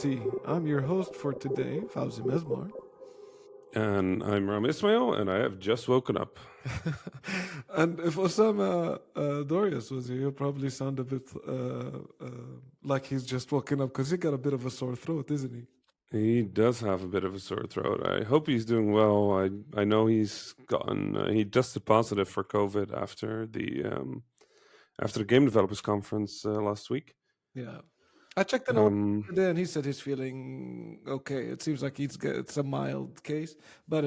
Reality. I'm your host for today, Fauzi Mesmar. And I'm Ram Ismail, and I have just woken up. And if Osama Dorius was here, he'll probably sound a bit like he's just woken up because he got a bit of a sore throat, isn't he? He does have a bit of a sore throat. I hope he's doing well. I know he's gotten he tested positive for COVID after the game developers conference last week. Yeah. I checked in on him Um, today and he said he's feeling okay. It seems like it's a mild case, but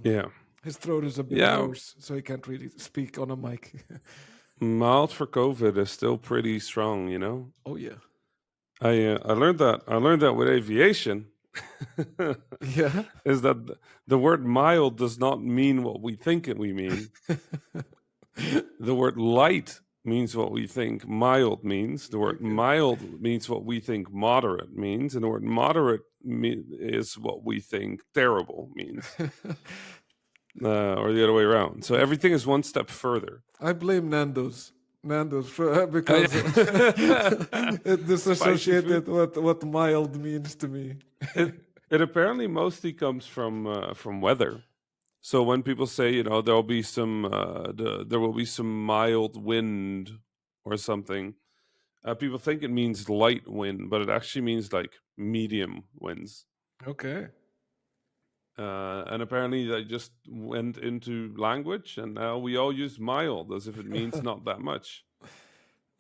yeah, his throat is a bit yeah, hoarse, so he can't really speak on a mic. mild for COVID is still pretty strong. Oh, yeah. I learned that with aviation. Yeah. Is that the word mild does not mean what we think we mean. The word light means what we think mild means. The word Okay. mild means what we think moderate means. And the word moderate is what we think terrible means, or the other way around. So everything is one step further. I blame Nando's. Nando's for because Yeah. it Spicy food. disassociated what mild means to me. It it apparently mostly comes from weather. So when people say, there will be some mild wind or something, people think it means light wind, but it actually means like medium winds. Okay. And apparently, they just went into language, and now we all use mild as if it means not that much.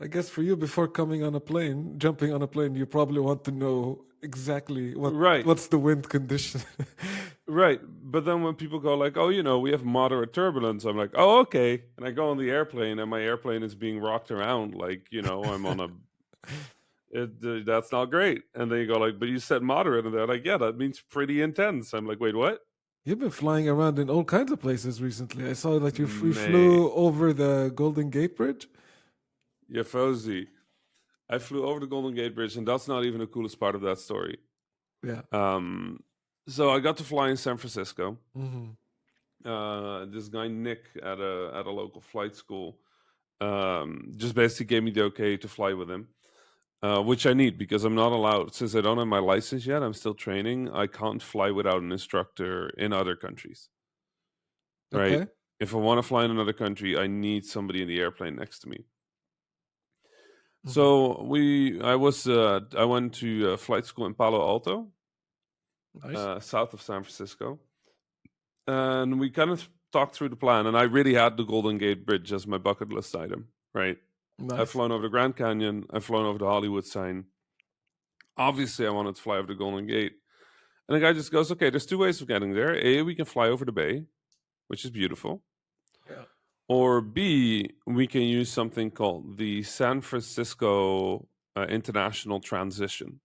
I guess for you, before jumping on a plane, you probably want to know exactly Right, what's the wind condition. right. But then when people go like, "Oh, we have moderate turbulence," I'm like, "Oh, okay." And I go on the airplane, and my airplane is being rocked around like I'm on a. That's not great. And then you go like, "But you said moderate," and they're like, "Yeah, that means pretty intense." I'm like, "Wait, what?" You've been flying around in all kinds of places recently. I saw that you May flew over the Golden Gate Bridge. Yeah, Fauzi. I flew over the Golden Gate Bridge, and that's not even the coolest part of that story. Yeah. Um, so I got to fly in San Francisco. Hmm. This guy Nick at a local flight school just basically gave me the okay to fly with him, which I need because I'm not allowed since I don't have my license yet. I'm still training. I can't fly without an instructor in other countries. Right? Okay. If I want to fly in another country, I need somebody in the airplane next to me. Hmm. I went to flight school in Palo Alto, Nice. south of San Francisco, and we kind of talked through the plan. And I really had the Golden Gate Bridge as my bucket list item. Right, I've Nice. flown over the Grand Canyon, I've flown over the Hollywood sign. Obviously, I wanted to fly over the Golden Gate, and the guy just goes, "Okay, there's two ways of getting there. A, we can fly over the bay, which is beautiful, Yeah. or B, we can use something called the San Francisco International Transition."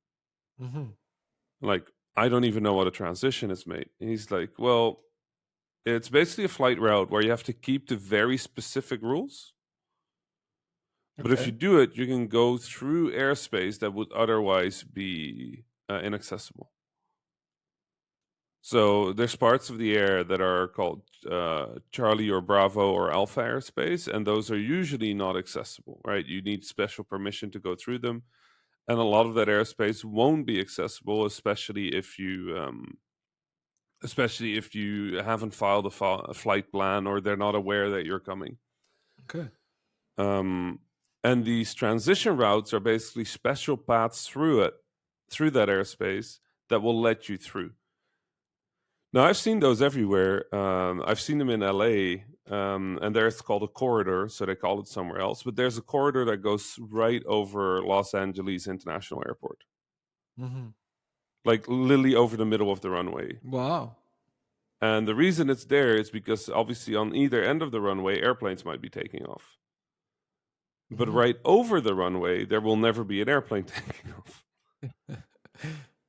Hmm. Like, I don't even know what a transition is, mate. And he's like, well, it's basically a flight route where you have to keep the very specific rules. But if Okay. you do it, you can go through airspace that would otherwise be inaccessible. So there's parts of the air that are called Charlie or Bravo or Alpha airspace, and those are usually not accessible, right? You need special permission to go through them, and a lot of that airspace won't be accessible, especially if you haven't filed a flight plan or they're not aware that you're coming. Okay. Um, and these transition routes are basically special paths through that airspace that will let you through. Now, I've seen those everywhere. I've seen them in LA, and there's called a corridor, so they call it somewhere else. But there's a corridor that goes right over Los Angeles International Airport, Hmm. like literally over the middle of the runway. Wow. And the reason it's there is because obviously on either end of the runway, airplanes might be taking off. But Hmm. right over the runway, there will never be an airplane taking off.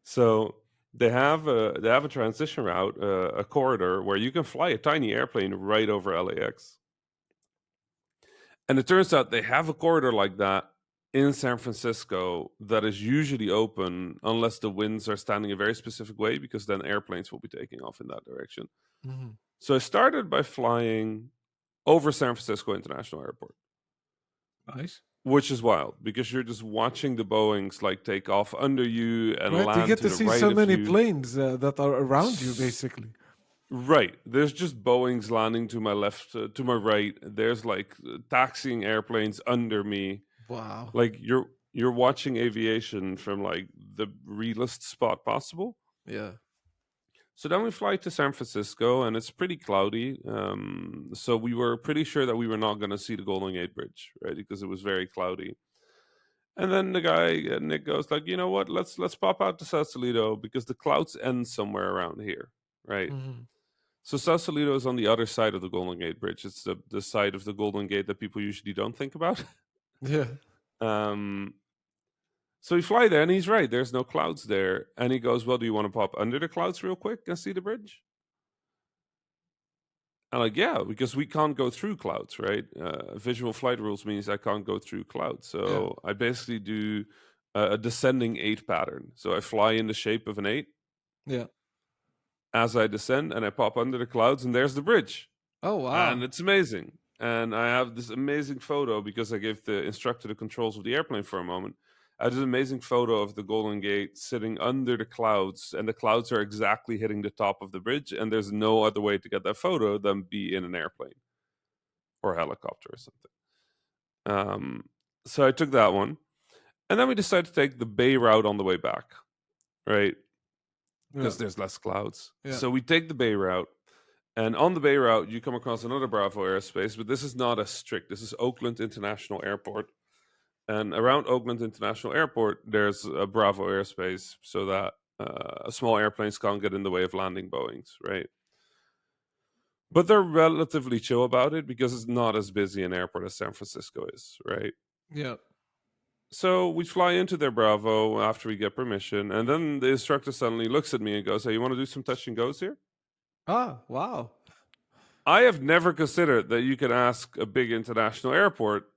So they have a transition route, a corridor where you can fly a tiny airplane right over LAX. And it turns out they have a corridor like that in San Francisco that is usually open unless the winds are standing a very specific way, because then airplanes will be taking off in that direction. Hmm. So I started by flying over San Francisco International Airport. Nice. which is wild because you're just watching the Boeings like take off under you and Right? You land get to to the see right so of many you. planes that are around you, S- basically. Right. There's just Boeings landing to my left, to my right. There's like taxiing airplanes under me. Wow. Like you're watching aviation from like the realest spot possible. Yeah. So then we fly to San Francisco, and it's pretty cloudy. So we were pretty sure that we were not going to see the Golden Gate Bridge, right? Because it was very cloudy. And then the guy Nick goes like, you know what? Let's pop out to Sausalito because the clouds end somewhere around here, right? Hmm. So Sausalito is on the other side of the Golden Gate Bridge. It's the side of the Golden Gate that people usually don't think about. Yeah. um, so we fly there, and he's right. There's no clouds there, and he goes, "Well, do you want to pop under the clouds real quick and see the bridge?" I'm like, "Yeah, because we can't go through clouds, right? Visual flight rules means I can't go through clouds. Yeah. So I basically do a descending eight pattern. So I fly in the shape of an eight Yeah. as I descend, and I pop under the clouds, and there's the bridge. Oh, And wow. it's amazing. And I have this amazing photo because I gave the instructor the controls of the airplane for a moment. I have this amazing photo of the Golden Gate sitting under the clouds, and the clouds are exactly hitting the top of the bridge. And there's no other way to get that photo than be in an airplane or a helicopter or something. So I took that one. And then we decided to take the bay route on the way back, right? Yeah. Because there's less clouds. Yeah. So we take the bay route. And on the Bay route, you come across another Bravo airspace, but this is not as strict. This is Oakland International Airport. And around Oakland International Airport, there's a Bravo airspace so that small airplanes can't get in the way of landing Boeings, right? But they're relatively chill about it because it's not as busy an airport as San Francisco is, right? Yeah. So we fly into their Bravo after we get permission. And then the instructor suddenly looks at me and goes, "Hey, you want to do some touch and goes here?" Ah, wow. I have never considered that you could ask a big international airport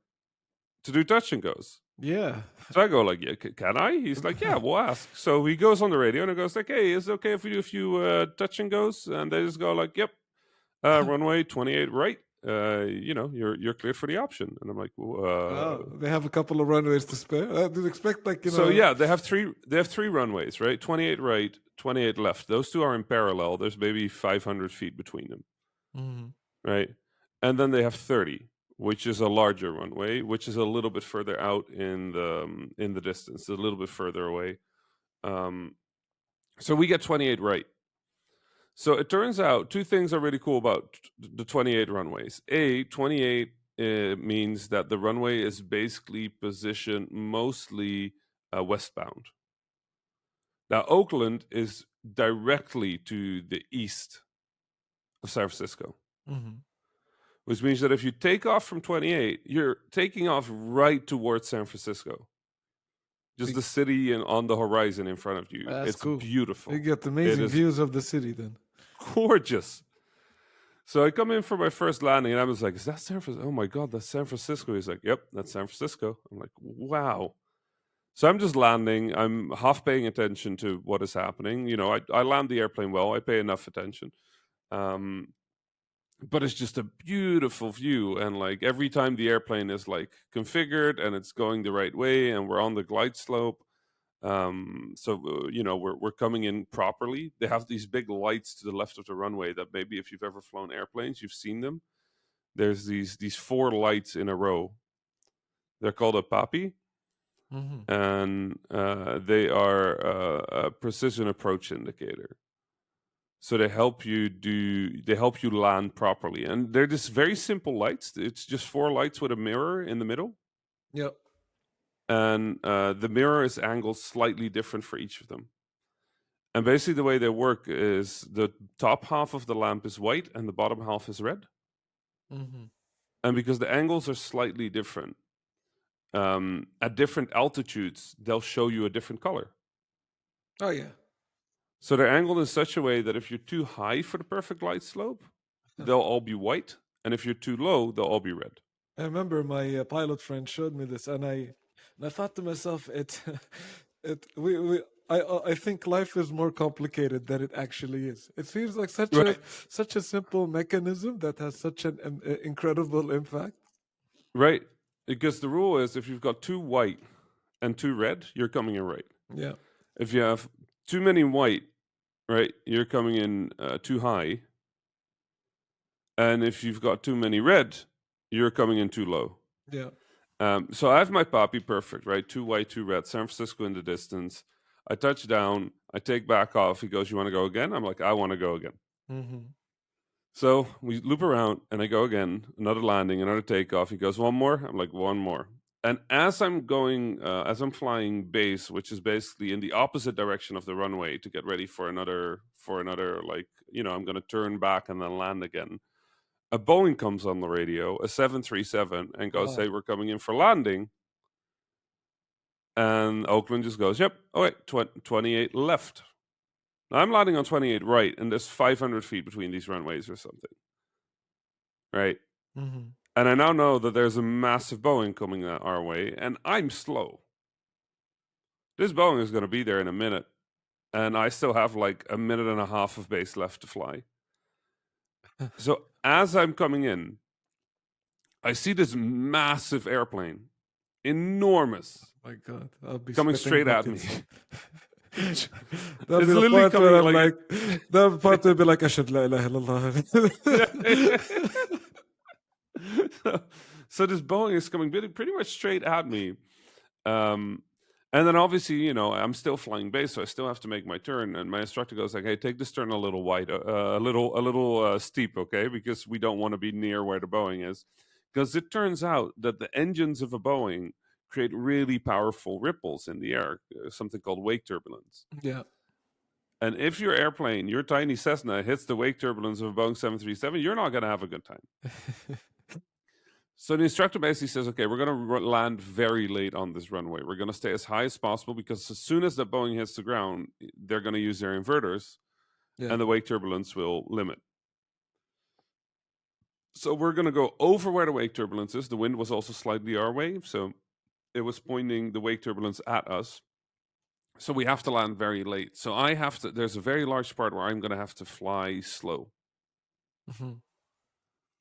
to do touch and goes. Yeah. So I go like, "Yeah, can I?" He's like, "Yeah, we'll ask." So he goes on the radio and he goes like, "Hey, is it okay if we do a few touch and goes?" And they just go like, "Yep, runway 28 right. You're cleared for the option." And I'm like, Oh, they have a couple of runways to spare. I did expect like, So yeah, they have three runways, right? 28 right, 28 left. Those two are in parallel. There's maybe 500 feet between them, Mhm. right? And then they have 30, which is a larger runway, which is a little bit further out in the distance, a little bit further away. Um, so we get 28 right. So it turns out two things are really cool about the 28 runways. 28 means that the runway is basically positioned mostly westbound. Now, Oakland is directly to the east of San Francisco, Mhm. which means that if you take off from 28, you're taking off right towards San Francisco. Just Big- the city and on the horizon in front of you. That's It's cool. You beautiful. get It amazing is views of the city then. gorgeous. So I come in for my first landing and I was like, "Is that San Francisco? Oh my God, that's San Francisco." He's like, "Yep, that's San Francisco." I'm like, "Wow." So I'm just landing. I'm half paying attention to what is happening. I land the airplane well. I pay enough attention. Um, but it's just a beautiful view. And like every time the airplane is like configured and it's going the right way and we're on the glide slope. We're coming in properly. They have these big lights to the left of the runway that maybe if you've ever flown airplanes, you've seen them. There's these four lights in a row. They're called a papi, Mhm. and they are a precision approach indicator. So they help you land properly. And they're just very simple lights. It's just four lights with a mirror in the middle. Yep. And the mirror is angled slightly different for each of them. And basically, the way they work is the top half of the lamp is white and the bottom half is red. Mhm. And because the angles are slightly different, at different altitudes, they'll show you a different color. Oh yeah. So they're angled in such a way that if you're too high for the perfect light slope, they'll all be white. And if you're too low, they'll all be red. I remember my pilot friend showed me this, and I thought to myself, it I think life is more complicated than it actually is. It seems like Right. such a simple mechanism that has such an incredible impact. Right. Because the rule is if you've got two white and two red, you're coming in right. Yeah. If you have too many white, right, you're coming in too high. And if you've got too many red, you're coming in too low. Yeah. So I have my poppy perfect, right? Two white, two red, San Francisco in the distance. I touch down, I take back off. He goes, "You want to go again?" I'm like, "I want to go again." Mm-hmm. So we loop around and I go again, another landing, another takeoff. He goes, "One more?" I'm like, "One more." And as I'm flying base, which is basically in the opposite direction of the runway to get ready for another, like, I'm going to turn back and then land again. A Boeing comes on the radio, a 737, and goes, Wow. "Hey, we're coming in for landing." And Oakland just goes, "Yep, oh wait, 28 left." Now I'm landing on 28 right, and there's 500 feet between these runways or something, right? Mm-hmm. And I now know that there's a massive Boeing coming our way, and I'm slow. This Boeing is going to be there in a minute, and I still have like a minute and a half of base left to fly. So as I'm coming in, I see this massive airplane, enormous, My God, I'll be coming spitting straight at me. buckets. It's That'll be the literally part where coming I'm like like, that part will be like, Ashhadu la ilaha illallah. so this Boeing is coming pretty much straight at me. Um, and then obviously, I'm still flying base, so I still have to make my turn. And my instructor goes like, "Hey, take this turn a little wide, a little steep, okay? Because we don't want to be near where the Boeing is." Because it turns out that the engines of a Boeing create really powerful ripples in the air, something called wake turbulence. Yeah. And if your airplane, your tiny Cessna, hits the wake turbulence of a Boeing 737, you're not going to have a good time. So the instructor basically says, "Okay, we're going to land very late on this runway. We're going to stay as high as possible because as soon as the Boeing hits the ground, they're going to use their inverters Yeah. and the wake turbulence will limit." So we're going to go over where the wake turbulence is. The wind was also slightly our way, so it was pointing the wake turbulence at us. So we have to land very late. So there's a very large part where I'm going to have to fly slow, Mhm.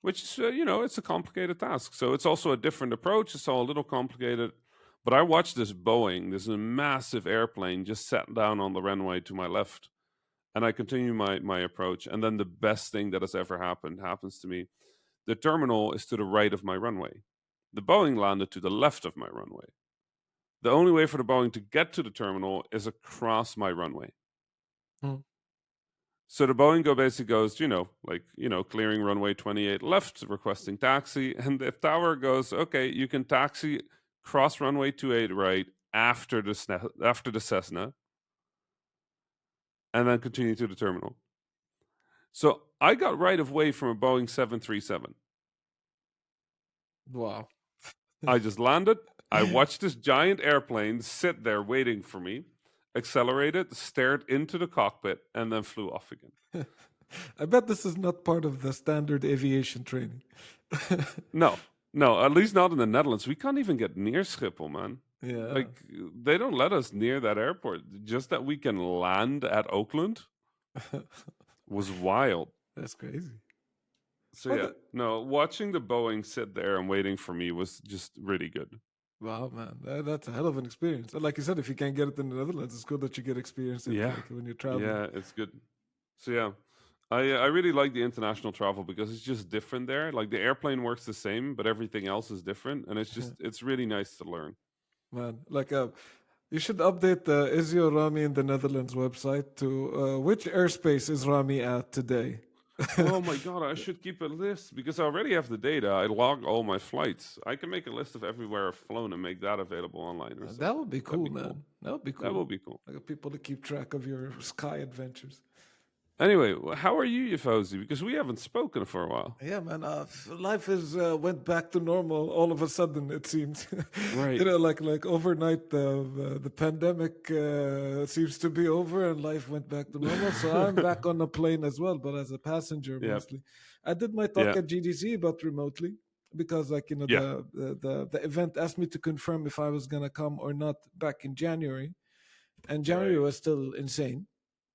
which is, it's a complicated task. So it's also a different approach. It's all a little complicated. But I watched this Boeing, this massive airplane, just sat down on the runway to my left. And I continue my approach. And then the best thing that has ever happened happens to me. The terminal is to the right of my runway. The Boeing landed to the left of my runway. The only way for the Boeing to get to the terminal is across my runway. Mm. So the Boeing basically goes, clearing runway 28 left, requesting taxi. And the tower goes, "Okay, you can taxi cross runway 28 right after the Cessna, and then continue to the terminal." So I got right of way from a Boeing 737. Wow. I just landed. I watched this giant airplane sit there waiting for me, accelerated, stared into the cockpit, and then flew off again. I bet this is not part of the standard aviation training. No, no, at least not in the Netherlands. We can't even get near Schiphol, man. Yeah. Like, they don't let us near that airport. Just that we can land at Oakland was wild. That's crazy. So Well, yeah, no, watching the Boeing sit there and waiting for me was just really good. wow, man, that's a hell of an experience. And like you said, if you can't get it in the Netherlands, it's good that you get experience it Yeah, like when you're traveling. yeah, it's good. So yeah, I really like the international travel because it's just different there. Like the airplane works the same, but everything else is different, and it's really nice to learn. Man, like you should update the Is Your Rami in the Netherlands website to which airspace is Rami at today? Oh my god, I should keep a list because I already have the data. I log all my flights. I can make a list of everywhere I've flown and make that available online or That something. would be That'd cool, be cool. man. That would be That cool. will be cool. Like people to keep track of your sky adventures. Anyway, how are you, Yafauzi? Because we haven't spoken for a while. Yeah, man. Life is went back to normal all of a sudden. It seems, Right. like overnight, the pandemic seems to be over, and life went back to normal. So I'm back on the plane as well, but as a passenger Yeah. mostly. I did my talk Yeah. at GDC, but remotely because, like Yeah. the event asked me to confirm if I was gonna come or not back in January, and January Right. was still insane.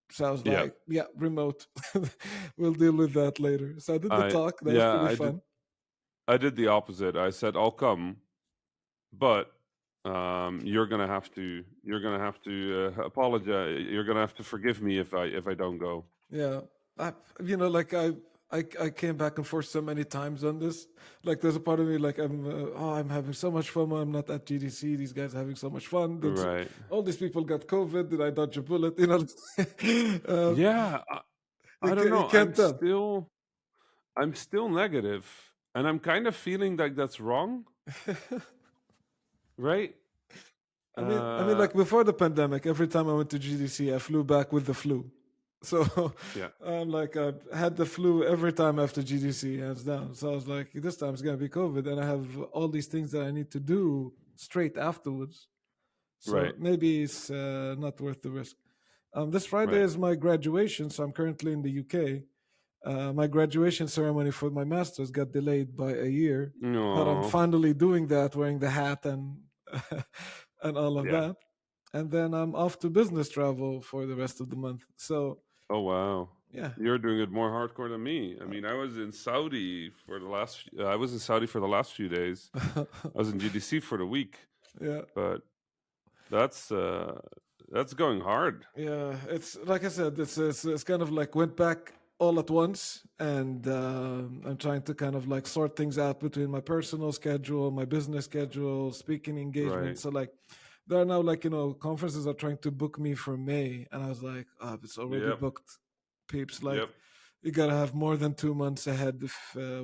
So I was Yeah. like, yeah, remote. We'll deal with that later. So I did the I talk. That was yeah, pretty I did fun. I did the opposite. I said I'll come, but you're gonna have to apologize. You're gonna have to forgive me if I don't go. Yeah, I, like I came back and forth so many times on this. Like, there's a part of me like I'm having so much fun when I'm not at GDC. These guys are having so much fun. Then Right. all these people got COVID. Did I dodge a bullet? uh, Yeah. I don't you know. can't tell. I'm still negative, and I'm kind of feeling like that's wrong, right? I mean, Uh, like before the pandemic, every time I went to GDC, I flew back with the flu. So yeah. I'm like, I had the flu every time after GDC, hands down. So I was like, this time it's gonna be COVID, and I have all these things that I need to do straight afterwards. So Right. maybe it's not worth the risk. This Friday Right. is my graduation, so I'm currently in the UK. My graduation ceremony for my master's got delayed by a year, but I'm No. finally doing that, wearing the hat and and all of Yeah. that. And then I'm off to business travel for the rest of the month. So Oh wow. yeah, You're doing it more hardcore than me. I uh, mean, I was in Saudi for the last few days. I was in GDC for the week, yeah. but that's uh that's going hard. Yeah, it's like I said, it's kind of like went back all at once, and I'm trying to kind of like sort things out between my personal schedule, my business schedule, speaking Right. engagements. So like, there are now like conferences are trying to book me for May, and I was like, oh, it's already Yep. booked, peeps. Like, Yep. you gotta have more than 2 months ahead if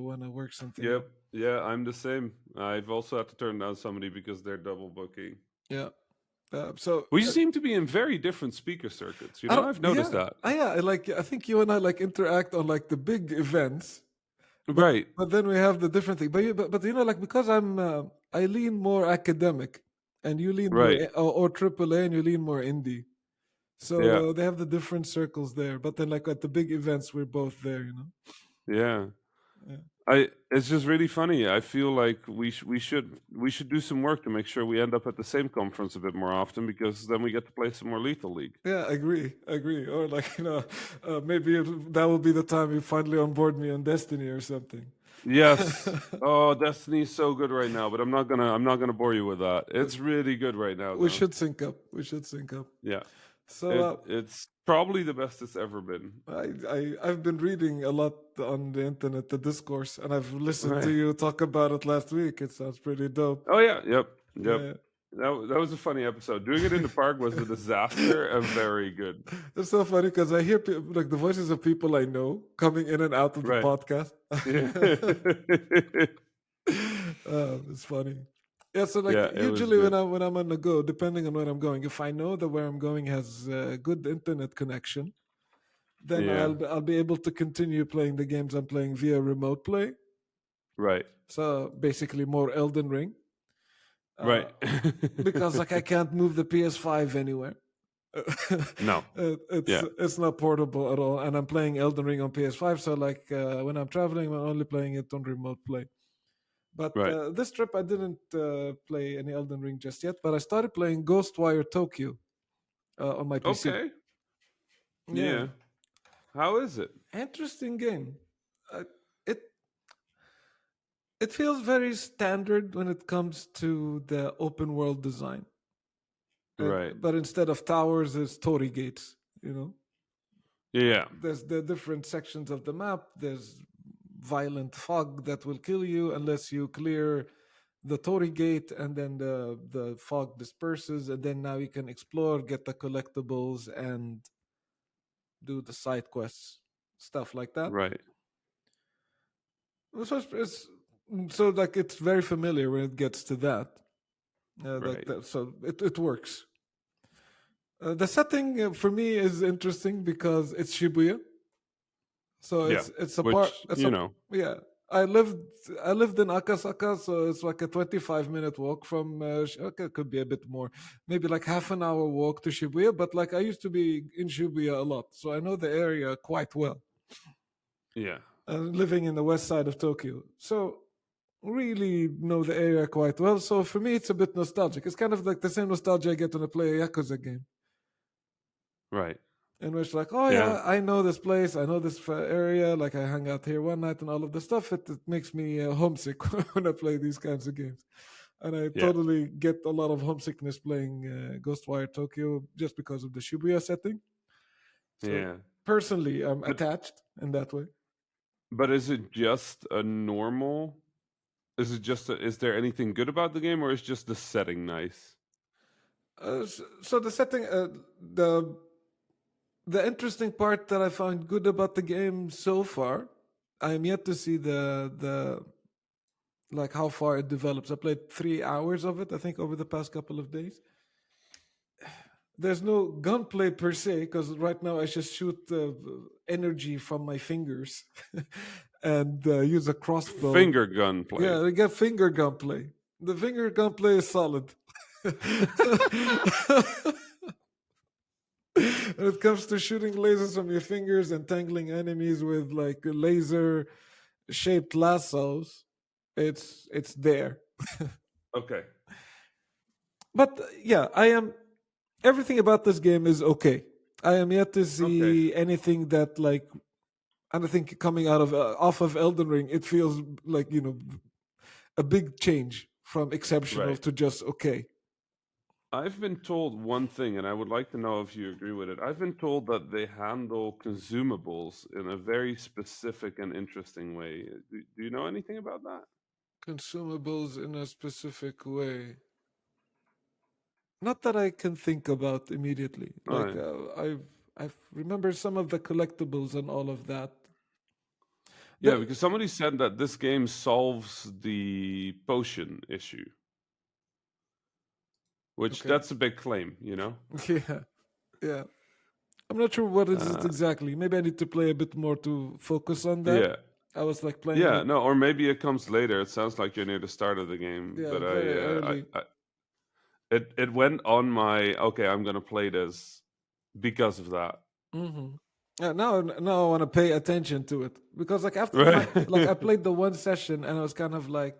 want to work something Yep. out. Yeah, I'm the same. I've also had to turn down somebody because they're double booking. Yeah. So We seem to be in very different speaker circuits, you I know? don't. I've noticed Yeah, that. I think you and I like interact on like the big events. But Right. but then we have the different thing. But like, because I lean more academic, and you lean more Right. or triple A, and you lean more indie. Yeah. So they have the different circles there. But then like at the big events, we're both there. Yeah. Yeah. I it's just really funny. I feel like we should do some work to make sure we end up at the same conference a bit more often because then we get to play some more Lethal League. Yeah, agree. Or like maybe that will be the time you finally onboard me on Destiny or something. Yes. Oh, Destiny is so good right now, but I'm not gonna bore you with that. It's really good right now We though. should sync up. We should sync up. Yeah. So It's probably the best it's ever been. I've been reading a lot on the internet, the discourse, and I've listened to Right. you talk about it last week. It sounds pretty dope. Oh yeah, yep. Yep. Yeah, That was a funny episode. Doing it in the park was a disaster and very good. it's so funny because I hear like the voices of people I know coming in and out of the Right. podcast. Yeah. It's funny. Yeah, so like Yeah, it was usually when good. I'm on the go, depending on where I'm going, if I know that where I'm going has a good internet connection, then Yeah. I'll be able to continue playing the games I'm playing via remote play. Right. So basically, more Elden Ring. Right. Uh, because like I can't move the PS5 anywhere. No. Yeah. It's not portable at all, and I'm playing Elden Ring on PS5. So like when I'm traveling, I'm only playing it on remote play. But Right. this trip I didn't play any Elden Ring just yet. But I started playing Ghostwire Tokyo on my PC. Okay. Yeah, Yeah. How is it? interesting game. Uh, it it feels very standard when it comes to the open world design. Right. But instead of towers, there's torii gates. Yeah. There's the different sections of the map. There's violent fog that will kill you unless you clear the torii gate, and then the fog disperses, and then now you can explore, get the collectibles, and do the side quests, stuff like that. Right. So like it's very familiar when it gets to that. Right. So it works. The setting for me is interesting because it's Shibuya. So Yeah. it's a part. Which, It's you a know, yeah. I lived in Akasaka, so it's like a 25-minute walk from. Okay, it could be a bit more, maybe like half an hour walk to Shibuya. But like I used to be in Shibuya a lot, so I know the area quite well. yeah. Living in the west side of Tokyo, so really know the area quite well. So for me, it's a bit nostalgic. It's kind of like the same nostalgia I get when I play a Yakuza game. Right. And we're just like, oh Yeah. yeah, I know this place, I know this area. Like I hang out here one night and all of the stuff. It makes me homesick when I play these kinds of games. and I Yeah. totally get a lot of homesickness playing Ghostwire Tokyo just because of the Shibuya setting. So Yeah. personally, I'm But attached in that way. is it just a normal? Is there anything good about the game, or is just the setting nice? So the setting, the the interesting part that I found good about the game so far, I am yet to see the like how far it develops. I played 3 hours of it, I think, over the past couple of days. There's no gunplay per se because right now I just shoot energy from my fingers and use a crossbow. Finger gun play. Yeah, I get finger gunplay. The finger gunplay is solid. When it comes to shooting lasers from your fingers and tangling enemies with like laser shaped lassos, it's there. Okay. But yeah, I am everything about this game is okay. I am yet to Okay. see anything that like, and I think coming out of off of Elden Ring, it feels like a big change from exceptional Right. to just okay. I've been told one thing, and I would like to know if you agree with it. I've been told that they handle consumables in a very specific and interesting way. Do you know anything about that? Consumables in a specific way. Not that I can think about immediately. All Like right. I've remembered some of the collectibles and all of that. Yeah, The because somebody said that this game solves the potion issue, which okay. that's a big claim, you know? Yeah, yeah. I'm not sure what it is Uh, exactly. Maybe I need to play a bit more to focus on that. yeah. I was like playing Yeah, like no, or maybe it comes later. It sounds like you're near the start of the game, yeah, but very early. it went on my okay, I'm gonna play this because of that. Mm-hmm. Yeah, now I want to pay attention to it because like after Right. like I played the one session and I was kind of like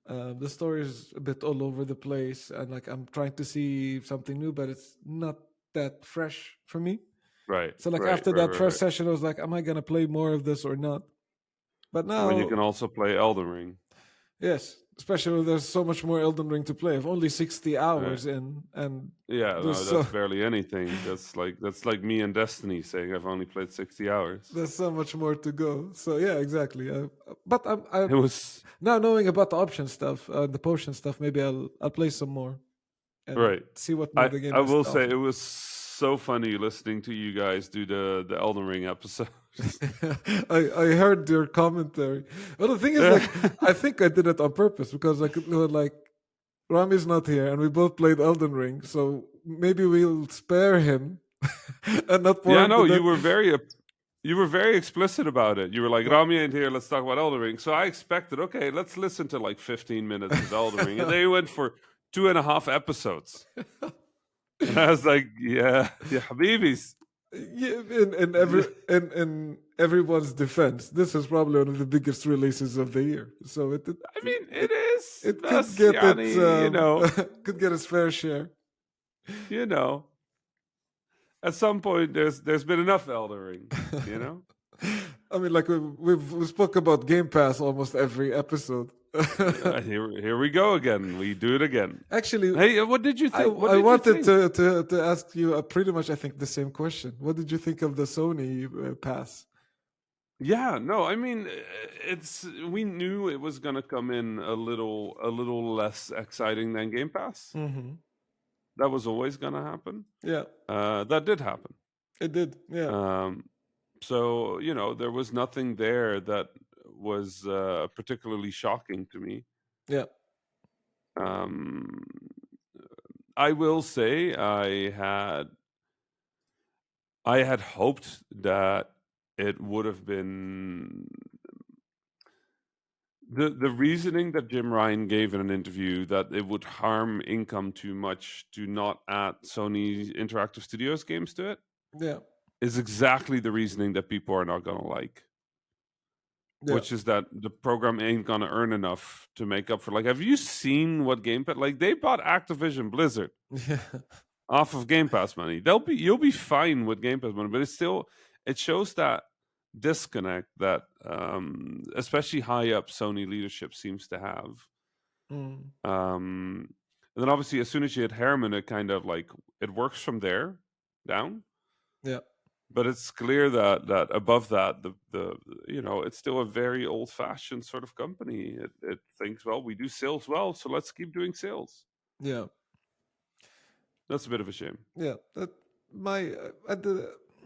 the story is a bit all over the place and like I'm trying to see something new, but it's not that fresh for me. Right, So like right, after right, that right, first right. session, I was like, am I gonna play more of this or not? But When you now, can also play Elden Ring. yes, especially when there's so much more Elden Ring to play. I've only 60 Right. hours in, and Yeah, there's no, so that's barely anything. That's like me and Destiny saying I've only played 60 hours. there's so much more to go. So yeah, exactly. But I It was now knowing about the option stuff, the potion stuff, maybe I'll play some more and right. see what more I the game I has will to say offer. it was so funny listening to you guys do the Elden Ring episodes. I heard your commentary. Well, the thing is, like, I think I did it on purpose because like, like Rami's not here, and we both played Elden Ring, so maybe we'll spare him and not pour Yeah, into no, that. you were very explicit about it. You were like, Like, Rami ain't here, let's talk about Elden Ring. So I expected, okay, let's listen to like 15 minutes of Elden Ring. And they went for 2.5 episodes. And I was like, yeah, yeah, Habibis. yeah, in everyone's defense, this is probably one of the biggest releases of the year, so I mean, it it, is. it could Bas get its Yani, could get its fair share. you know. At some point there's been enough Elden Ring, you know? I mean, like we spoke about Game Pass almost every episode. Here we go again. We do it again. Actually, Hey, what did you I think? What I did you wanted think? to ask you pretty much I think the same question. What did you think of the Sony pass? Yeah, no, I mean, it's we knew it was gonna come in a little less exciting than Game Pass. Hmm. That was always gonna happen. Yeah, That did happen. it did. Yeah, Um, so there was nothing there that was particularly shocking to me. yeah, Um, I will say I had hoped that it would have been the reasoning that Jim Ryan gave in an interview that it would harm income too much to not add Sony Interactive Studios games to it yeah, is exactly the reasoning that people are not gonna like, yeah, which is that the program ain't gonna earn enough to make up for. Like, have you seen what Game Pass? Like, they bought Activision Blizzard yeah, off of Game Pass money. You'll be fine with Game Pass money, but it shows that disconnect that especially high up Sony leadership seems to have. Mm. Um, and then obviously, as soon as you hit Herman, it kind of like it works from there down. Yeah. But it's clear that above that, the it's still a very old fashioned sort of company. It thinks, well, we do sales well, so let's keep doing sales. Yeah. That's a bit of a shame. Yeah. That my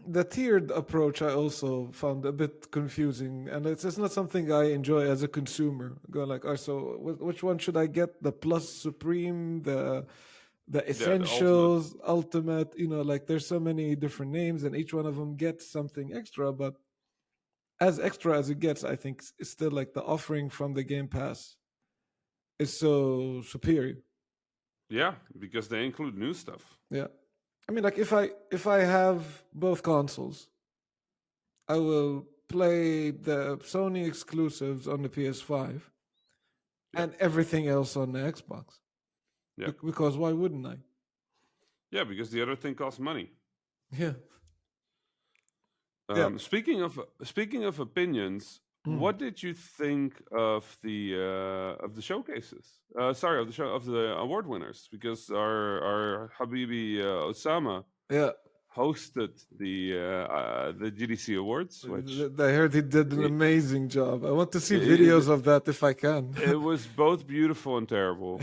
the tiered approach I also found a bit confusing, and it's not something I enjoy as a consumer. Go like, oh, so which one should I get? The Plus Supreme, the Yeah, the ultimate. Essentials, Ultimate. Like there's so many different names, and each one of them gets something extra. But as extra as it gets, I think it's still like the offering from the Game Pass is so superior. Yeah, because they include new stuff. Yeah. I mean, like if I have both consoles, I will play the Sony exclusives on the PS5 Yep, and everything else on the Xbox. yep, Because why wouldn't I? yeah. Because the other thing costs money. Yeah. Yeah. Speaking of opinions, Mm. what did you think of the showcases? Sorry, of the award winners, because our Habibi Osama Yeah. hosted the GDC awards, which I heard he did an it, amazing job. I want to see it, videos of that if I can. it was both beautiful and terrible.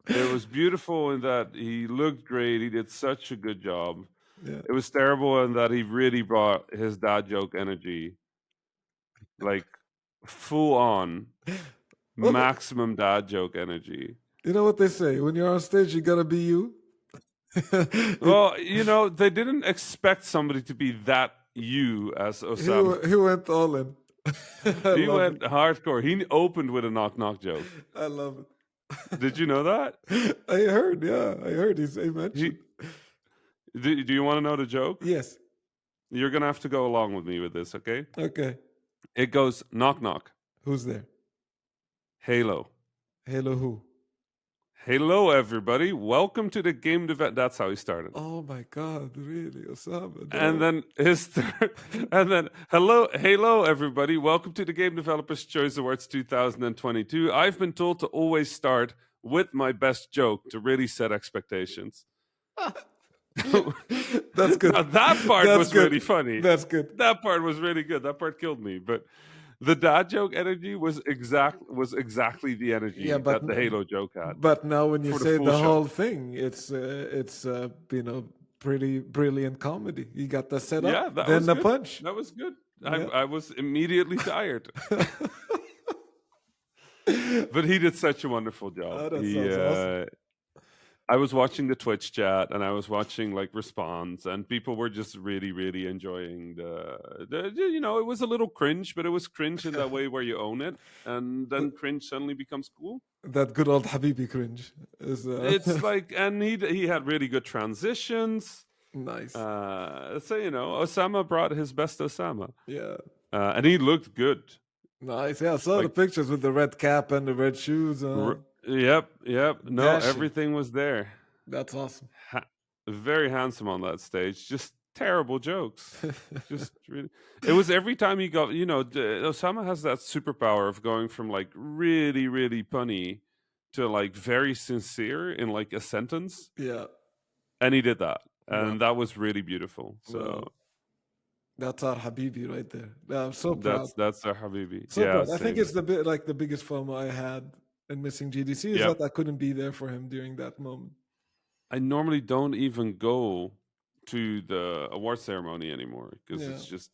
It was beautiful in that he looked great. He did such a good job. Yeah. It was terrible in that he really brought his dad joke energy, like full on Well, maximum dad joke energy. you know what they say: when you're on stage, you gotta be you. he, Well, they didn't expect somebody to be that you as Osama. he went all in. I He love it. went hardcore. He opened with a knock knock joke. I love Did you know that? it. I heard. Yeah, I heard. He He mentioned. do you want to know the joke? Yes. You're gonna have to go along with me with this, okay? Okay. It goes knock knock. Who's there? Halo. Hello, who? Hello, everybody. Welcome to the game dev. That's how he started. Oh my God! Really, Osama? And No. then his third, and then hello, everybody. Welcome to the Game Developers Choice Awards 2022. I've been told to always start with my best joke to really set expectations. That's good. Now that part That's was good. really funny. That's good. That part was really good. That part killed me. But the dad joke energy was exactly the Yeah, energy that the Halo joke had but now when you for the say full the show. whole thing, it's pretty brilliant comedy. You got the setup, Yeah, that then was the good. punch. That was good. Yeah. I was immediately tired. But he did such a wonderful job. Oh, that sounds awesome. I was watching the Twitch chat and I was watching like response, and people were just really, really enjoying it was a little cringe, but it was cringe in that way where you own it, and then cringe suddenly becomes cool. That good old Habibi cringe is It's like, and he had really good transitions. nice. So Osama brought his best Osama, Yeah, and he looked good. nice. Yeah, I saw the Like, pictures with the red cap and the red shoes. yep. No, Dashing. everything was there. That's awesome. Ha- Very handsome on that stage. Just terrible jokes. Just really, it was every time he got. Osama has that superpower of going from like really, really punny to like very sincere in like a sentence, Yeah. and he did that, Well, and that was really beautiful. So well, that's our Habibi right there. Yeah, I'm so proud. that's our Habibi. So Yeah, proud. I think same. it's the biggest FOMO I had in missing GDC is Yep. that I couldn't be there for him during that moment. I normally don't even go to the award ceremony anymore because Yeah. it's just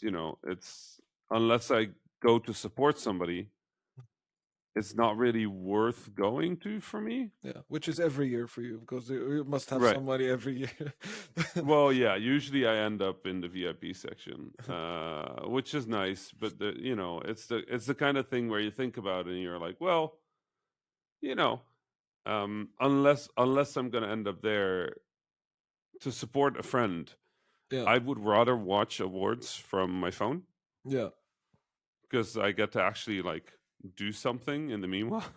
it's unless I go to support somebody, it's not really worth going to for me. Yeah, which is every year for you because you must have Right. somebody every year. Well, yeah. Usually, I end up in the VIP section, which is nice. But it's the kind of thing where you think about it and you're like, well, you know, unless I'm gonna end up there to support a friend, Yeah, I would rather watch awards from my phone yeah. because I get to actually like do something in the meanwhile.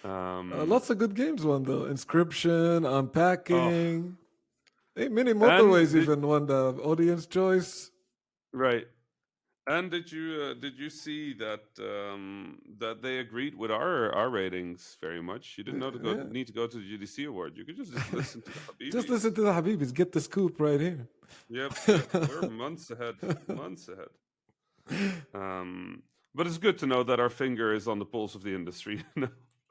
um, Lots of good games won though. Inscription, oh, Unpacking. Hey, Mini and Motorways even won the audience choice. right, And did you see that that they agreed with our ratings very much? You didn't know to Yeah. need to go to the GDC award. You could just listen to the Just Habibis. listen to the Habibis. Get the scoop right here. Yep, yep. We're months ahead, months ahead. But it's good to know that our finger is on the pulse of the industry.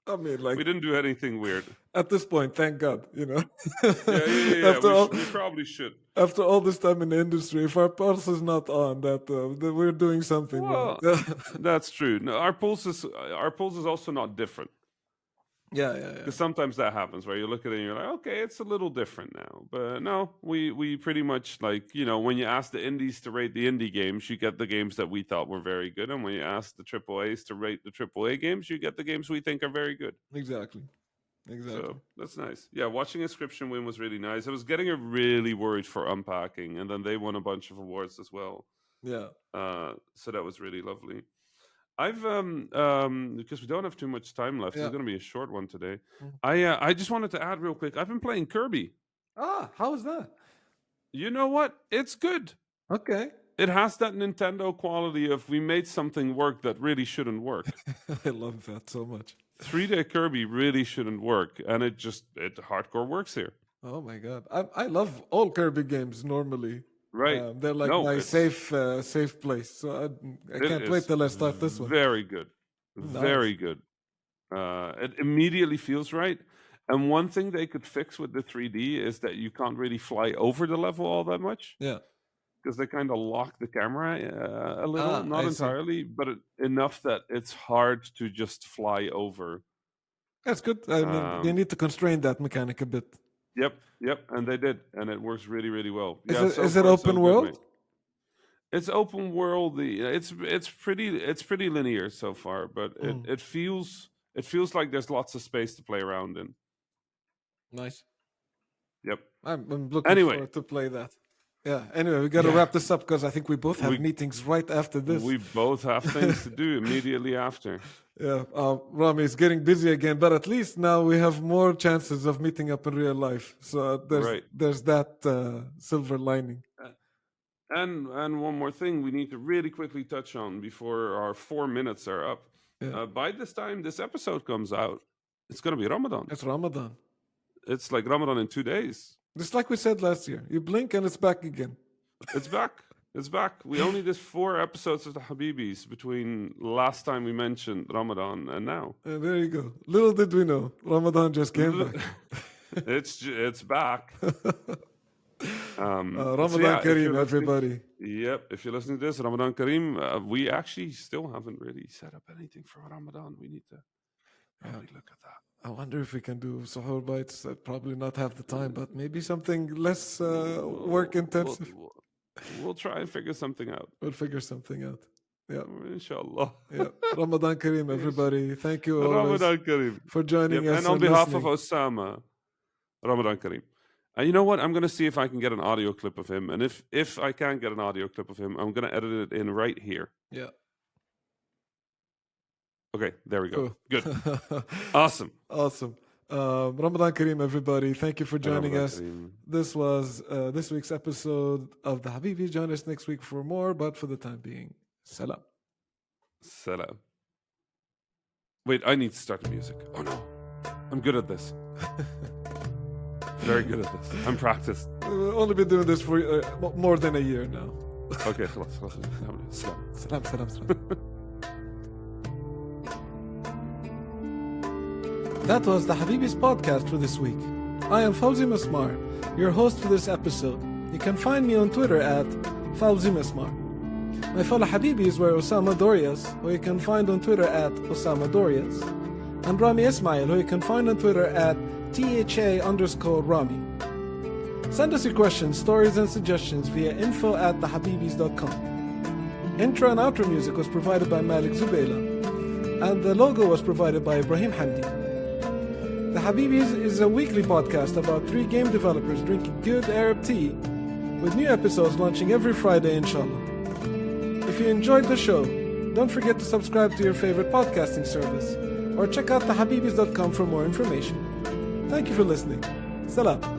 I mean, We like didn't do anything weird. at this point, thank God, you know. Yeah. after all, We probably should. after all this time in the industry, if our pulse is not on, that we're doing something wrong. Well, that's true. No, our pulse is also not different. Yeah. Because sometimes that happens where you look at it and you're like, okay, it's a little different now. But no, we pretty much like, when you ask the indies to rate the indie games, you get the games that we thought were very good. And when you ask the triple A's to rate the triple A games, you get the games we think are very good. Exactly. So that's nice. Yeah, watching Inscription win was really nice. I was getting really worried for Unpacking, and then they won a bunch of awards as well. Yeah. So that was really lovely. I've because we don't have too much time left. Yeah. It's going to be a short one today. Mm. I just wanted to add real quick. I've been playing Kirby. How is that? You know what? It's good. Okay. It has that Nintendo quality of we made something work that really shouldn't work. I love that so much. 3D Kirby really shouldn't work, and it hardcore works here. Oh my God. I love all Kirby games normally. Right. They're like No, my it's- safe place. So I It can't wait is till I start this one. Very good. Nice. Very good. It immediately feels right. And one thing they could fix with the 3D is that you can't really fly over the level all that much. Yeah. Because they kind of lock the camera a little, not I see. entirely, but enough that it's hard to just fly over. That's good. I mean, they need to constrain that mechanic a bit. Yep, and they did, and it works really, really well. Is it open world? Mate. It's open world. It's pretty linear so far, but it feels like there's lots of space to play around in. Nice. Yep. I'm looking forward to play that. Yeah. Anyway, we got to wrap this up because I think we both have meetings right after this. We both have things to do immediately after. Yeah. Rami is getting busy again, but at least now we have more chances of meeting up in real life. So there's that silver lining. And one more thing we need to really quickly touch on before our 4 minutes are up. Yeah. By this time this episode comes out, it's going to be Ramadan. It's Ramadan. It's like Ramadan in 2 days. Just like we said last year. You blink and it's back again. It's back. It's back. We only did 4 episodes of the Habibis between last time we mentioned Ramadan and now. There you go. Little did we know, Ramadan just came back. It's back. Ramadan Kareem, everybody. Yep. If you're listening to this, Ramadan Kareem, we actually still haven't really set up anything for Ramadan. We need to probably look at that. I wonder if we can do suhoor bites. I'd probably not have the time, but maybe something less work intensive. We'll try and figure something out. We'll figure something out. Yeah. Inshallah. Yeah. Ramadan Kareem, everybody. Thank you always Ramadan Kareem. for joining us. And on behalf listening. of Osama, Ramadan Kareem. And you know what? I'm going to see if I can get an audio clip of him. And if I can't get an audio clip of him, I'm going to edit it in right here. Yeah. Okay, there we go. Cool. Good. Awesome. Ramadan Kareem, everybody. Thank you for joining Ramadan us. Kareem. This was this week's episode of the Habibis. Join us next week for more, but for the time being, salam. Salam. Wait, I need to start the music. Oh no. I'm good at this. Very good at this. I'm practiced. We've only been doing this for more than a year now. Okay, خلاص. Salam. Salam. That was the Habibis podcast for this week. I am Fawzi Masmar, your host for this episode. You can find me on Twitter at Fawzi Masmar. My fellow Habibis were Osama Dorias, who you can find on Twitter at Osama Dorias, and Rami Ismail, who you can find on Twitter at THA_Rami. Send us your questions, stories, and suggestions via info@thehabibis.com. Intro and outro music was provided by Malik Zubayla, and the logo was provided by Ibrahim Hamdi. The Habibis is a weekly podcast about 3 game developers drinking good Arab tea, with new episodes launching every Friday, inshallah. If you enjoyed the show, don't forget to subscribe to your favorite podcasting service, or check out thehabibis.com for more information. Thank you for listening. Salam.